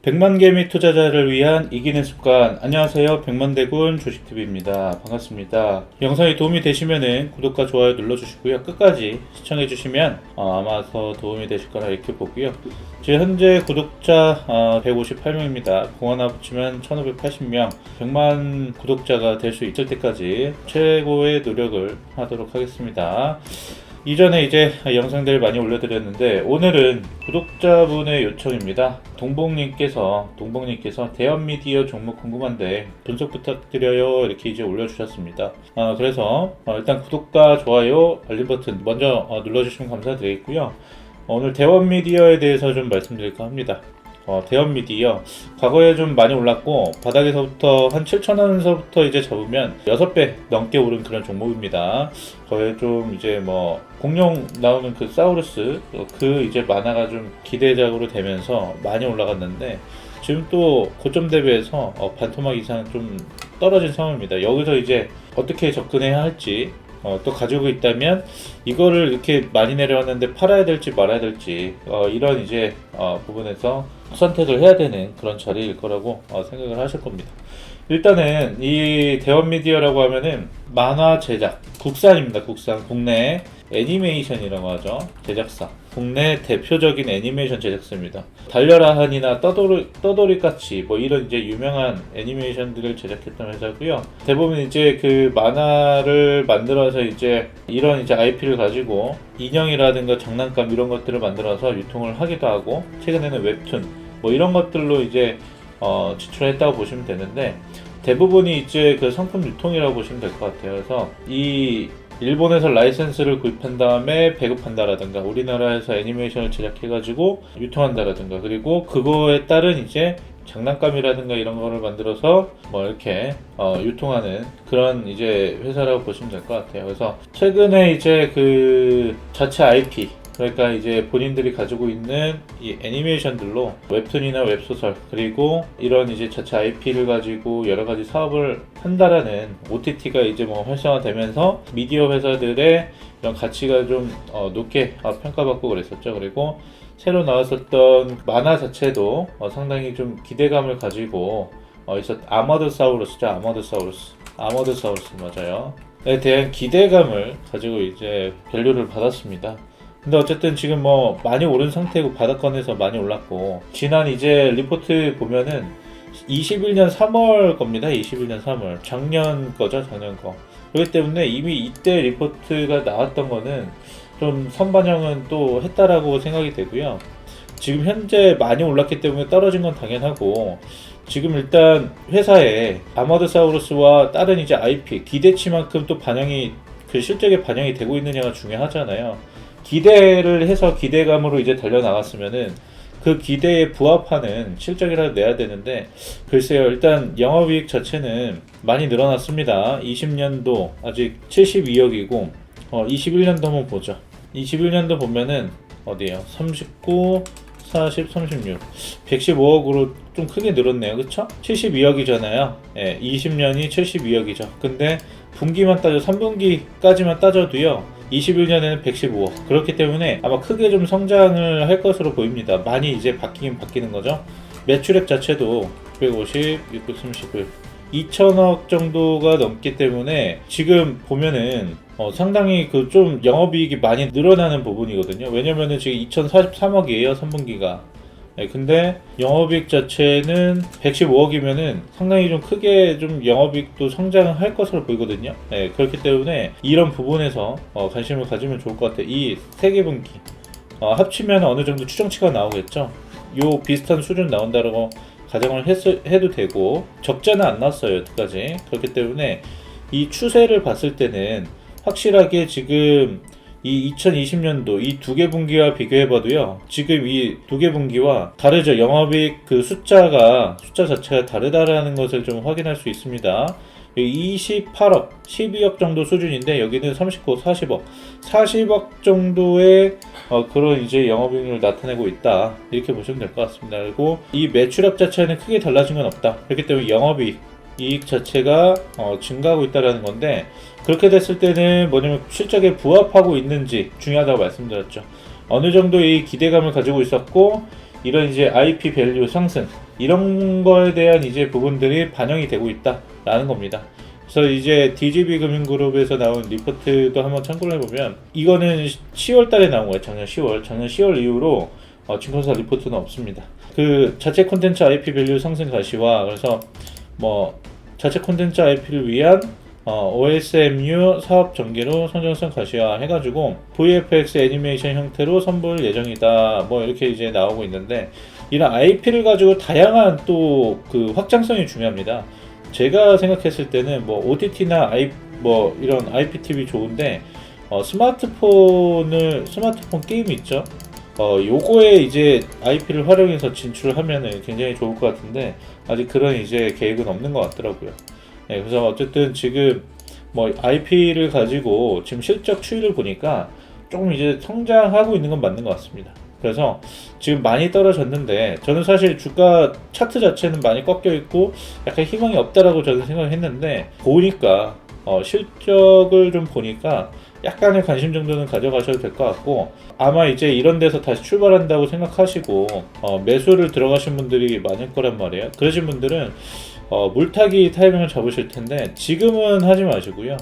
100만 개미 투자자를 위한 이기는 습관. 안녕하세요. 백만대군 조식TV입니다. 반갑습니다. 영상이 도움이 되시면은 구독과 좋아요 눌러주시고요. 끝까지 시청해주시면 아마 더 도움이 되실 거라 이렇게 보고요. 지금 현재 구독자 158명입니다. 공 하나 붙이면 1580명. 100만 구독자가 될 수 있을 때까지 최고의 노력을 하도록 하겠습니다. 이전에 이제 영상들을 많이 올려드렸는데 오늘은 구독자분의 요청입니다. 동봉님께서 대한미디어 종목 궁금한데 분석 부탁드려요 이렇게 이제 올려주셨습니다. 그래서 일단 구독과 좋아요 알림 버튼 먼저 눌러주시면 감사드리겠고요. 오늘 대한미디어에 대해서 좀 말씀드릴까 합니다. 대한미디어 과거에 좀 많이 올랐고 바닥에서부터 한 7,000원에서부터 이제 잡으면 6배 넘게 오른 그런 종목입니다. 거의 좀 이제 뭐 공룡 나오는 그 사우루스 그 이제 만화가 좀 기대작으로 되면서 많이 올라갔는데 지금 또 고점 대비해서 반토막 이상 좀 떨어진 상황입니다. 여기서 이제 어떻게 접근해야 할지 또 가지고 있다면 이거를 이렇게 많이 내려왔는데 팔아야 될지 말아야 될지 이런 이제 부분에서 선택을 해야 되는 그런 자리일 거라고 생각을 하실 겁니다. 일단은 이 대원미디어라고 하면은 만화 제작 국산입니다. 국내 애니메이션이라고 하죠. 제작사 국내 대표적인 애니메이션 제작사입니다. 달려라 한이나 떠돌이까치 뭐 이런 이제 유명한 애니메이션들을 제작했던 회사고요. 대부분 이제 그 만화를 만들어서 이제 이런 이제 IP를 가지고 인형이라든가 장난감 이런 것들을 만들어서 유통을 하기도 하고 최근에는 웹툰 뭐 이런 것들로 이제 지출했다고 보시면 되는데 대부분이 이제 그 상품 유통이라고 보시면 될 것 같아요. 그래서 이 일본에서 라이센스를 구입한 다음에 배급한다라든가 우리나라에서 애니메이션을 제작해가지고 유통한다라든가 그리고 그거에 따른 이제 장난감이라든가 이런 거를 만들어서 뭐 이렇게 유통하는 그런 이제 회사라고 보시면 될 것 같아요. 그래서 최근에 이제 그 자체 IP 그러니까 이제 본인들이 가지고 있는 이 애니메이션들로 웹툰이나 웹소설 그리고 이런 이제 자체 IP를 가지고 여러 가지 사업을 한다라는 OTT가 이제 뭐 활성화되면서 미디어 회사들의 이런 가치가 좀 높게 평가받고 그랬었죠. 그리고 새로 나왔었던 만화 자체도 상당히 좀 기대감을 가지고 아머드사우루스죠. 아머드사우루스 맞아요. 에 대한 기대감을 가지고 이제 밸류를 받았습니다. 근데 어쨌든 지금 뭐 많이 오른 상태고 바닥권에서 많이 올랐고 지난 이제 리포트 보면은 21년 3월 겁니다. 21년 3월 작년 거죠. 작년 거. 그렇기 때문에 이미 이때 리포트가 나왔던 거는 좀 선반영은 또 했다라고 생각이 되고요. 지금 현재 많이 올랐기 때문에 떨어진 건 당연하고 지금 일단 회사에 아머드사우루스와 다른 이제 IP 기대치만큼 또 반영이 그 실적에 반영이 되고 있느냐가 중요하잖아요. 기대를 해서 기대감으로 이제 달려나갔으면은 그 기대에 부합하는 실적이라도 내야 되는데 글쎄요. 일단 영업이익 자체는 많이 늘어났습니다. 20년도 아직 72억이고 21년도 한번 보죠. 21년도 보면은 어디에요? 39, 40, 36 115억으로 좀 크게 늘었네요. 그쵸? 72억이잖아요. 예, 20년이 72억이죠. 근데 분기만 따져 3분기까지만 따져도요 21년에는 115억 그렇기 때문에 아마 크게 좀 성장을 할 것으로 보입니다. 많이 이제 바뀌긴 바뀌는 거죠. 매출액 자체도 650, 631 2천억 정도가 넘기 때문에 지금 보면은 상당히 그 좀 영업이익이 많이 늘어나는 부분이거든요. 왜냐면은 지금 2043억이에요 3분기가. 네, 근데 영업이익 자체는 115억이면은 상당히 좀 크게 좀 영업이익도 성장을 할 것으로 보이거든요. 네, 그렇기 때문에 이런 부분에서 관심을 가지면 좋을 것 같아요. 이 세 개 분기 합치면 어느 정도 추정치가 나오겠죠. 요 비슷한 수준 나온다라고 가정을 해도 되고 적자는 안 났어요 여태까지. 그렇기 때문에 이 추세를 봤을 때는 확실하게 지금 이 2020년도 이 두 개 분기와 비교해봐도요 지금 이 두 개 분기와 다르죠. 영업이익 그 숫자 자체가 다르다라는 것을 좀 확인할 수 있습니다. 28억, 12억 정도 수준인데 여기는 39, 40억 정도의 그런 이제 영업이익을 나타내고 있다 이렇게 보시면 될 것 같습니다. 그리고 이 매출액 자체는 크게 달라진 건 없다. 그렇기 때문에 이익 자체가 증가하고 있다는 건데 그렇게 됐을 때는 뭐냐면 실적에 부합하고 있는지 중요하다고 말씀드렸죠. 어느 정도 이 기대감을 가지고 있었고 이런 이제 IP 밸류 상승 이런 거에 대한 이제 부분들이 반영이 되고 있다라는 겁니다. 그래서 이제 DGB 금융그룹에서 나온 리포트도 한번 참고를 해보면 이거는 10월 달에 나온 거예요. 작년 10월 이후로 증권사 리포트는 없습니다. 그 자체 콘텐츠 IP 밸류 상승 가시와 그래서 뭐 자체 콘텐츠 IP를 위한 OSMU 사업 전개로 성장성 가시화 해가지고 VFX 애니메이션 형태로 선보일 예정이다. 뭐 이렇게 이제 나오고 있는데 이런 IP를 가지고 다양한 또 그 확장성이 중요합니다. 제가 생각했을 때는 뭐 OTT나 뭐 이런 IPTV 좋은데 스마트폰 게임 있죠. 요거에 이제 IP를 활용해서 진출하면은 굉장히 좋을 것 같은데 아직 그런 이제 계획은 없는 것 같더라고요. 네, 그래서 어쨌든 지금 뭐 IP를 가지고 지금 실적 추이를 보니까 조금 이제 성장하고 있는 건 맞는 것 같습니다. 그래서 지금 많이 떨어졌는데 저는 사실 주가 차트 자체는 많이 꺾여 있고 약간 희망이 없다라고 저는 생각을 했는데 보니까 실적을 좀 보니까 약간의 관심 정도는 가져가셔도 될 것 같고 아마 이제 이런 데서 다시 출발한다고 생각하시고 매수를 들어가신 분들이 많을 거란 말이에요. 그러신 분들은 물타기 타이밍을 잡으실 텐데 지금은 하지 마시고요.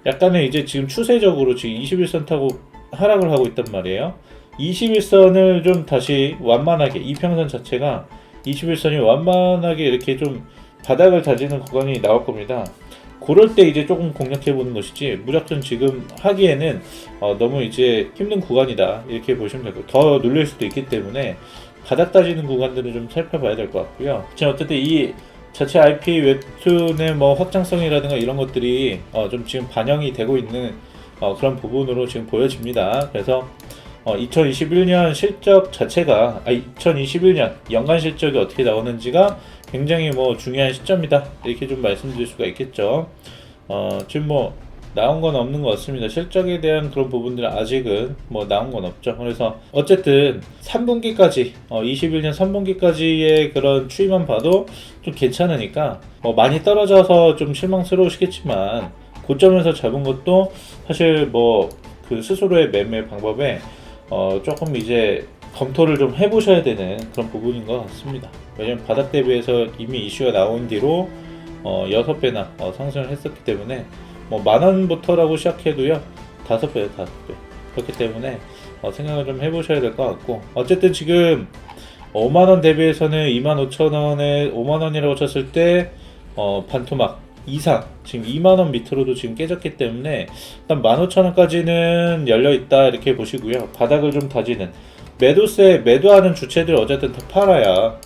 약간의 이제 지금 추세적으로 지금 21선 타고 하락을 하고 있단 말이에요. 21선을 좀 다시 완만하게 이평선 자체가 21선이 완만하게 이렇게 좀 바닥을 다지는 구간이 나올 겁니다. 그럴 때 이제 조금 공략해 보는 것이지 무작정 지금 하기에는 너무 이제 힘든 구간이다 이렇게 보시면 되고 더 눌릴 수도 있기 때문에 바닥 다지는 구간들을 좀 살펴봐야 될 것 같고요. 어쨌든 이 자체 IP 웹툰의 뭐 확장성이라든가 이런 것들이 좀 지금 반영이 되고 있는 그런 부분으로 지금 보여집니다. 그래서 2021년 실적 자체가 2021년 연간 실적이 어떻게 나오는지가 굉장히 뭐 중요한 시점이다 이렇게 좀 말씀드릴 수가 있겠죠. 지금 뭐 나온 건 없는 것 같습니다. 실적에 대한 그런 부분들은 아직은 뭐 나온 건 없죠. 그래서 어쨌든 3분기까지 21년 3분기까지의 그런 추이만 봐도 좀 괜찮으니까 많이 떨어져서 좀 실망스러우시겠지만 고점에서 잡은 것도 사실 뭐 그 스스로의 매매 방법에 조금 이제 검토를 좀 해보셔야 되는 그런 부분인 것 같습니다. 왜냐면 바닥 대비해서 이미 이슈가 나온 뒤로 6배나 상승을 했었기 때문에 뭐 만원부터라고 시작해도요 5배요 5배 그렇기 때문에 생각을 좀 해보셔야 될 것 같고 어쨌든 지금 5만원 대비해서는 25,000원에 5만원이라고 쳤을 때 반토막 이상 지금 2만원 밑으로도 지금 깨졌기 때문에 일단 15,000원까지는 열려있다 이렇게 보시고요. 바닥을 좀 다지는 매도하는 주체들 어쨌든 다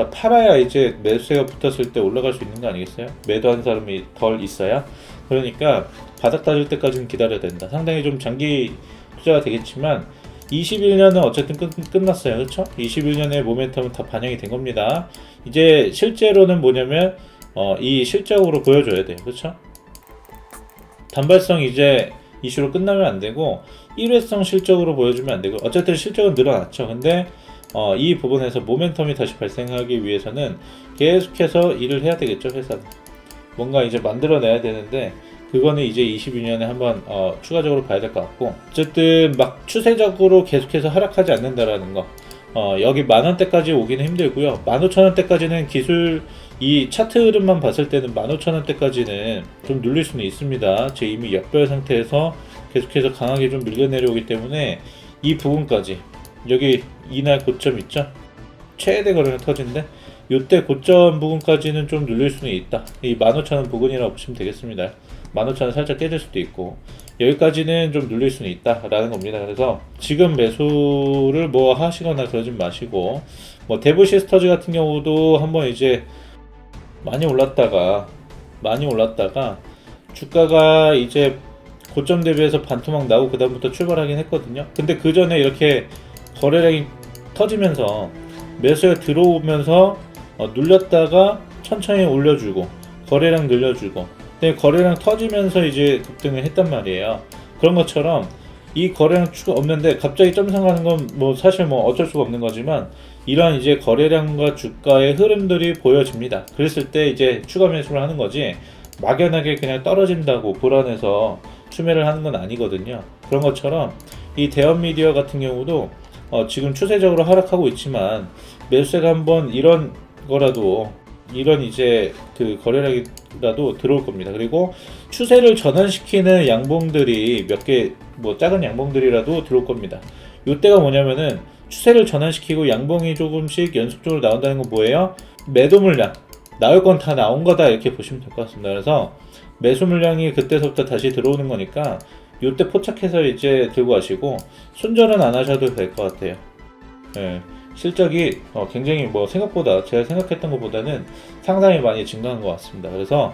팔아야 이제 매수세가 붙었을 때 올라갈 수 있는 거 아니겠어요? 매도한 사람이 덜 있어야 그러니까 바닥 다질 때까지는 기다려야 된다. 상당히 좀 장기 투자가 되겠지만 21년은 어쨌든 끝났어요. 그렇죠? 21년의 모멘텀은 다 반영이 된 겁니다. 이제 실제로는 뭐냐면 이 실적으로 보여줘야 돼요. 그렇죠? 단발성 이제 이슈로 끝나면 안 되고 일회성 실적으로 보여주면 안 되고 어쨌든 실적은 늘어났죠. 근데 이 부분에서 모멘텀이 다시 발생하기 위해서는 계속해서 일을 해야 되겠죠. 회사는 뭔가 이제 만들어내야 되는데 그거는 이제 22년에 한번 추가적으로 봐야 될 것 같고 어쨌든 막 추세적으로 계속해서 하락하지 않는다라는 거 여기 만원대까지 오기는 힘들고요. 15,000원대까지는 기술 이 차트 흐름만 봤을 때는 15,000원대까지는 좀 눌릴 수는 있습니다. 지금 이미 역별 상태에서 계속해서 강하게 좀 밀려 내려오기 때문에 이 부분까지 여기 이날 고점 있죠? 최대 거래가 터진데 이때 고점 부분까지는 좀 눌릴 수는 있다. 이 15,000원 부근이라고 보시면 되겠습니다. 15,000원 살짝 깨질 수도 있고 여기까지는 좀 눌릴 수는 있다 라는 겁니다. 그래서 지금 매수를 뭐 하시거나 그러진 마시고 뭐 대부 시스터즈 같은 경우도 한번 이제 많이 올랐다가 주가가 이제 고점 대비해서 반토막 나고 그 다음부터 출발하긴 했거든요. 근데 그 전에 이렇게 거래량이 터지면서 매수에 들어오면서 눌렸다가 천천히 올려주고 거래량 늘려주고 근데 거래량 터지면서 이제 급등을 했단 말이에요. 그런 것처럼 이 거래량 추가 없는데 갑자기 점상하는 건 뭐 사실 뭐 어쩔 수가 없는 거지만 이러한 이제 거래량과 주가의 흐름들이 보여집니다. 그랬을 때 이제 추가 매수를 하는 거지 막연하게 그냥 떨어진다고 불안해서 추매를 하는 건 아니거든요. 그런 것처럼 이 대형 미디어 같은 경우도 지금 추세적으로 하락하고 있지만 매수세가 한번 이런 거라도 이런 이제 그 거래량이라도 들어올 겁니다. 그리고 추세를 전환시키는 양봉들이 몇 개 뭐 작은 양봉들이라도 들어올 겁니다. 요때가 뭐냐면은 추세를 전환시키고 양봉이 조금씩 연속적으로 나온다는 건 뭐예요? 매도 물량 나올 건 다 나온 거다 이렇게 보시면 될 것 같습니다. 그래서 매수 물량이 그때서부터 다시 들어오는 거니까 요때 포착해서 이제 들고 가시고 손절은 안 하셔도 될 것 같아요. 예, 실적이 굉장히 뭐 생각보다 제가 생각했던 것보다는 상당히 많이 증가한 것 같습니다. 그래서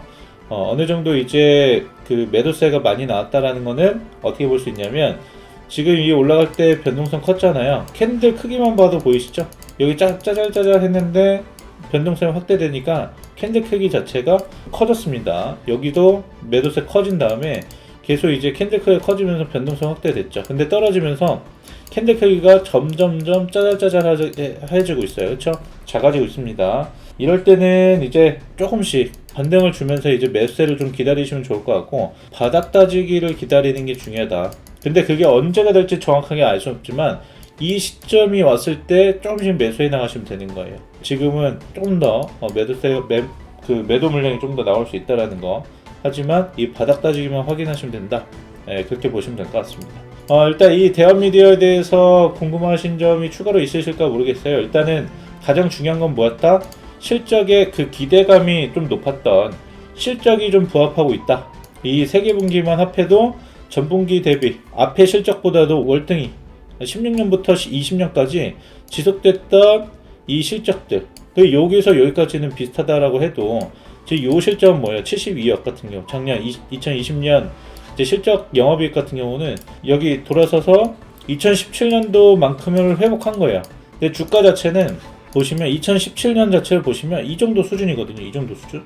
어느 정도 이제 그 매도세가 많이 나왔다라는 거는 어떻게 볼 수 있냐면 지금 이 올라갈 때 변동성 컸잖아요. 캔들 크기만 봐도 보이시죠? 여기 짜잘짜잘 했는데 변동성이 확대되니까 캔들 크기 자체가 커졌습니다. 여기도 매도세 커진 다음에 계속 이제 캔들 크기가 커지면서 변동성 확대됐죠. 근데 떨어지면서 캔들 크기가 점점점 짜잘짜잘해지고 있어요. 그렇죠? 작아지고 있습니다. 이럴 때는 이제 조금씩 반등을 주면서 이제 매수세를 좀 기다리시면 좋을 것 같고 바닥 따지기를 기다리는 게 중요하다. 근데 그게 언제가 될지 정확하게 알 수 없지만 이 시점이 왔을 때 조금씩 매수해 나가시면 되는 거예요. 지금은 조금 더 매도 물량이 좀 더 나올 수 있다라는 거. 하지만 이 바닥 따지기만 확인하시면 된다. 그렇게 보시면 될 것 같습니다. 일단 이 대한미디어에 대해서 궁금하신 점이 추가로 있으실까 모르겠어요. 일단은 가장 중요한 건 뭐였다? 실적의 그 기대감이 좀 높았던 실적이 좀 부합하고 있다. 이 세 개 분기만 합해도 전분기 대비 앞에 실적보다도 월등히 16년부터 20년까지 지속됐던 이 실적들 여기서 여기까지는 비슷하다라고 해도 지금 요 실적은 뭐예요? 72억 같은 경우 작년 2020년 이제 실적 영업이익 같은 경우는 여기 돌아서서 2017년도만큼을 회복한 거예요. 근데 주가 자체는 보시면 2017년 자체를 보시면 이 정도 수준이거든요. 이 정도 수준.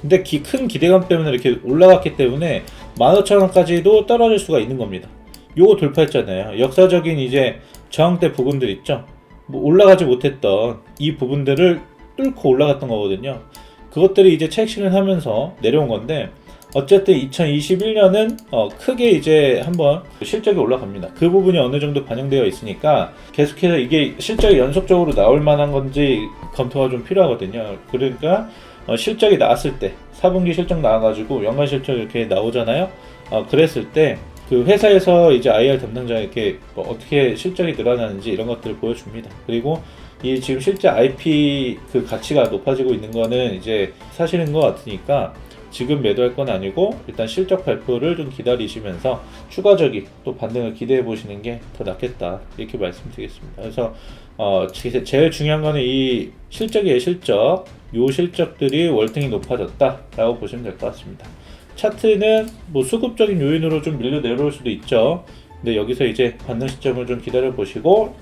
근데 큰 기대감 때문에 이렇게 올라갔기 때문에 15,000원까지도 떨어질 수가 있는 겁니다. 요거 돌파했잖아요. 역사적인 이제 저항대 부분들 있죠. 뭐 올라가지 못했던 이 부분들을 뚫고 올라갔던 거거든요. 그것들이 이제 차익 실현하면서 내려온 건데 어쨌든 2021년은 크게 이제 한번 실적이 올라갑니다. 그 부분이 어느 정도 반영되어 있으니까 계속해서 이게 실적이 연속적으로 나올 만한 건지 검토가 좀 필요하거든요. 그러니까 실적이 나왔을 때 4분기 실적 나와가지고 연간 실적 이렇게 나오잖아요. 그랬을 때 그 회사에서 이제 IR 담당자가 이렇게 어떻게 실적이 늘어나는지 이런 것들을 보여줍니다. 그리고 이 지금 실제 IP 그 가치가 높아지고 있는 거는 이제 사실인 것 같으니까 지금 매도할 건 아니고 일단 실적 발표를 좀 기다리시면서 추가적인 또 반등을 기대해 보시는 게 더 낫겠다 이렇게 말씀드리겠습니다. 그래서 제일 중요한 거는 이 실적이에요. 실적 요 실적들이 월등히 높아졌다 라고 보시면 될 것 같습니다. 차트는 뭐 수급적인 요인으로 좀 밀려 내려올 수도 있죠. 근데 여기서 이제 반등 시점을 좀 기다려 보시고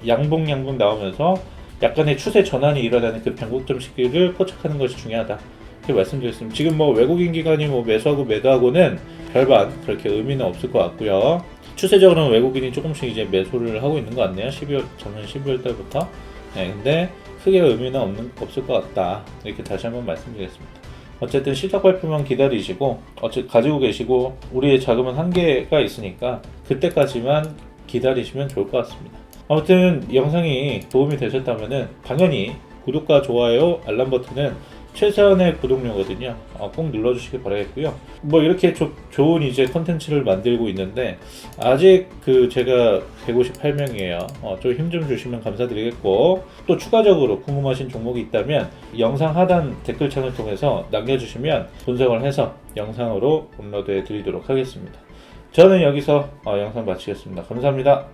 양봉 나오면서 약간의 추세 전환이 일어나는 그 변곡점 시기를 포착하는 것이 중요하다 이렇게 말씀드렸습니다. 지금 뭐 외국인 기관이 뭐 매수하고 매도하고는 별반 그렇게 의미는 없을 것 같고요. 추세적으로는 외국인이 조금씩 이제 매수를 하고 있는 것 같네요. 작년 12월 달부터. 근데 크게 의미는 없을 것 같다 이렇게 다시 한번 말씀드리겠습니다. 어쨌든 실적 발표만 기다리시고 가지고 계시고 우리의 자금은 한계가 있으니까 그때까지만 기다리시면 좋을 것 같습니다. 아무튼 영상이 도움이 되셨다면은 당연히 구독과 좋아요, 알람 버튼은 최선의 구독료거든요. 꼭 눌러주시기 바라겠고요. 뭐 이렇게 좋은 이제 컨텐츠를 만들고 있는데 아직 제가 158명이에요. 좀 힘 좀 주시면 감사드리겠고 또 추가적으로 궁금하신 종목이 있다면 영상 하단 댓글창을 통해서 남겨주시면 분석을 해서 영상으로 업로드해 드리도록 하겠습니다. 저는 여기서 영상 마치겠습니다. 감사합니다.